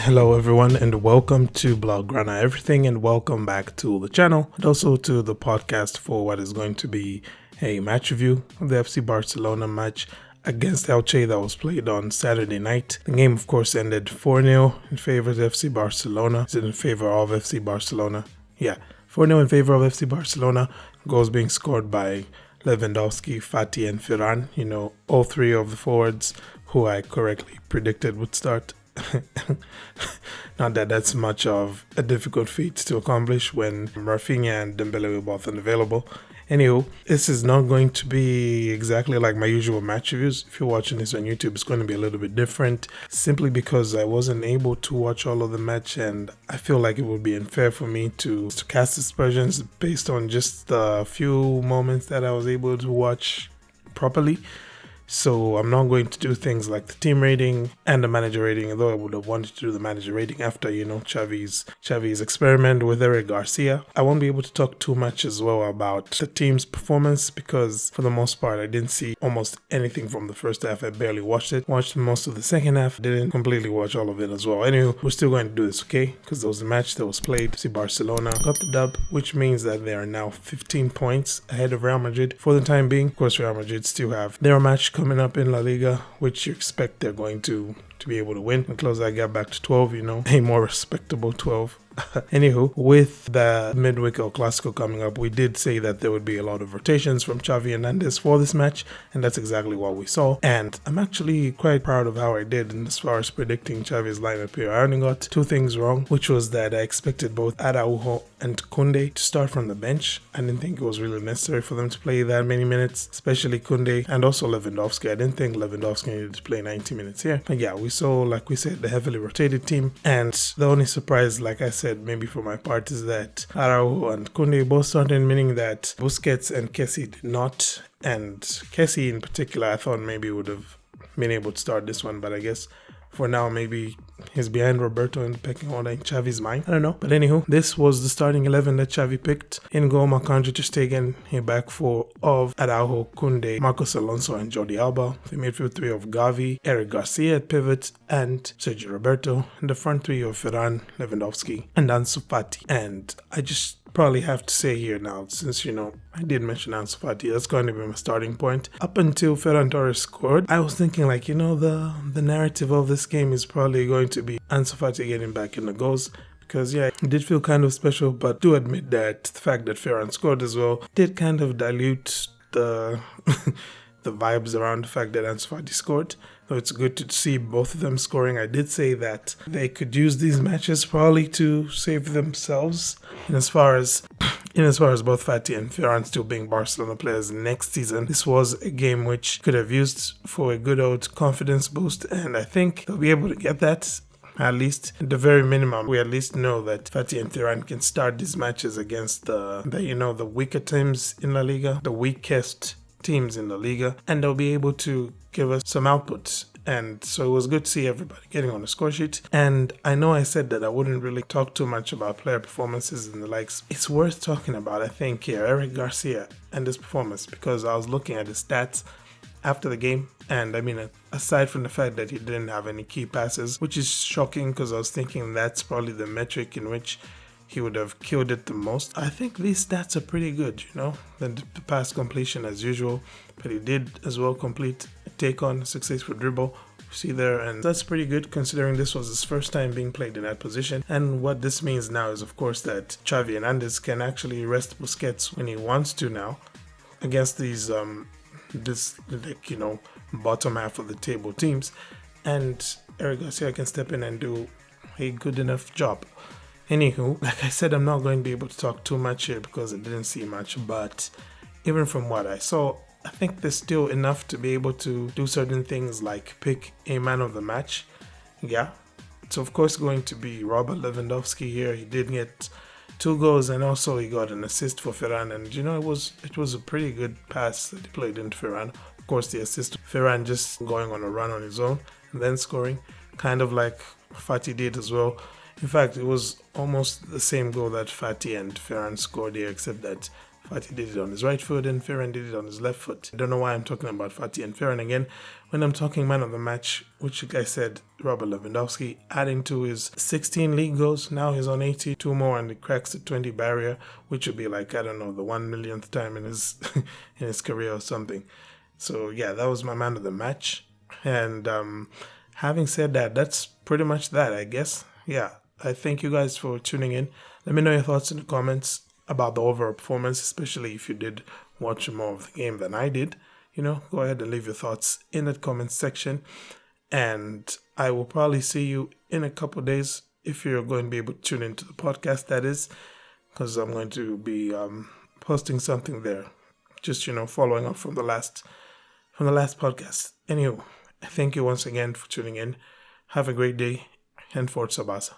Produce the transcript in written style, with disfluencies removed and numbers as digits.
Hello everyone and welcome to Blaugrana Everything and welcome back to the channel and also to the podcast for what is going to be a match review of the FC Barcelona match against Elche that was played on Saturday night. The game of course ended 4-0 in favor of FC Barcelona. Is it in favor of FC Barcelona? Yeah, 4-0 in favor of FC Barcelona. Goals being scored by Lewandowski, Fati and Ferran. You know, all three of the forwards who I correctly predicted would start. Not that that's much of a difficult feat to accomplish when Rafinha and Dembele were both unavailable. Anywho, this is not going to be exactly like my usual match reviews. If you're watching this on YouTube, it's going to be a little bit different simply because I wasn't able to watch all of the match and I feel like it would be unfair for me to cast aspersions based on just the few moments that I was able to watch properly. So I'm not going to do things like the team rating and the manager rating, although I would have wanted to do the manager rating after, you know, Xavi's experiment with Garcia. I won't be able to talk too much as well about the team's performance because for the most part, I didn't see almost anything from the first half. I barely watched it. Watched most of the second half. Didn't completely watch all of it as well. Anyway, we're still going to do this, okay? Because there was a match that was played. See, Barcelona got the dub, which means that they are now 15 points ahead of Real Madrid for the time being. Of course, Real Madrid still have their match coming up in La Liga, which you expect they're going to be able to win and close that gap back to 12, you know, a more respectable 12. Anywho, with the midweek El Clasico coming up, we did say that there would be a lot of rotations from Xavi Hernandez for this match, and that's exactly what we saw. And I'm actually quite proud of how I did in as far as predicting Xavi's lineup here. I only got two things wrong, which was that I expected both Araujo and Koundé to start from the bench. I didn't think it was really necessary for them to play that many minutes, especially Koundé and also Lewandowski. I didn't think Lewandowski needed to play 90 minutes here. But yeah, we saw, like we said, the heavily rotated team, and the only surprise, like I said, maybe for my part, is that Araujo and Koundé both started, meaning that Busquets and Kessie did not. And Kessie in particular, I thought maybe would have been able to start this one, but I guess for now maybe he's behind Roberto in the pecking order in Xavi's mind. I don't know. But anywho, this was the starting 11 that Xavi picked. In goal, Marc-Andre Ter Stegen, a back four of Araujo, Koundé, Marcos Alonso and Jordi Alba. The midfield three of Gavi, Eric Garcia at pivot, and Sergio Roberto. And the front three of Ferran, Lewandowski, and Ansu Fati. And I just probably have to say here now, since, you know, I did mention Ansu Fati, that's going to be my starting point. Up until Ferran Torres scored, I was thinking like, you know, the narrative of this game is probably going to be Ansu Fati getting back in the goals. Because yeah, it did feel kind of special, but do admit that the fact that Ferran scored as well did kind of dilute the the vibes around the fact that Ansu Fati scored. So it's good to see both of them scoring. I did say that they could use these matches probably to save themselves in as far as both Fati and Ferran still being Barcelona players next season. This was a game which could have used for a good old confidence boost, and I think they'll be able to get that. At least at the very minimum, we at least know that Fati and Ferran can start these matches against the weaker teams in La Liga, the weakest teams in the Liga, and they'll be able to give us some outputs. And so it was good to see everybody getting on the score sheet. And I know I said that I wouldn't really talk too much about player performances and the likes. It's worth talking about, I think, here, Eric Garcia and his performance, because I was looking at his stats after the game, and I mean, aside from the fact that he didn't have any key passes, which is shocking because I was thinking that's probably the metric in which he would have killed it the most. I think these stats are pretty good, you know, the pass completion as usual, but he did as well complete a take-on, successful dribble, you see there, and that's pretty good considering this was his first time being played in that position. And what this means now is, of course, that Xavi Hernandez can actually rest Busquets when he wants to now against these bottom half of the table teams, and Eric Garcia can step in and do a good enough job. Anywho, like I said, I'm not going to be able to talk too much here because I didn't see much, but even from what I saw, I think there's still enough to be able to do certain things like pick a man of the match. Yeah, it's of course going to be Robert Lewandowski here. He did get 2 goals and also he got an assist for Ferran, and you know, it was a pretty good pass that he played into Ferran. Of course, the assist, Ferran just going on a run on his own and then scoring, kind of like Fati did as well. In fact, it was almost the same goal that Fati and Ferran scored here, except that Fati did it on his right foot and Ferran did it on his left foot. I don't know why I'm talking about Fati and Ferran again when I'm talking man of the match, which like I said, Robert Lewandowski, adding to his 16 league goals. Now he's on 82 more and he cracks the 20 barrier, which would be like, I don't know, the 1 millionth time in his in his career or something. So yeah, that was my man of the match. And having said that, that's pretty much that, I guess. Yeah, I thank you guys for tuning in. Let me know your thoughts in the comments about the overall performance, especially if you did watch more of the game than I did. Go ahead and leave your thoughts in the comments section. And I will probably see you in a couple days if you're going to be able to tune into the podcast, that is, because I'm going to be posting something there. Just, following up from the last podcast. Anywho, thank you once again for tuning in. Have a great day and Forza Barça.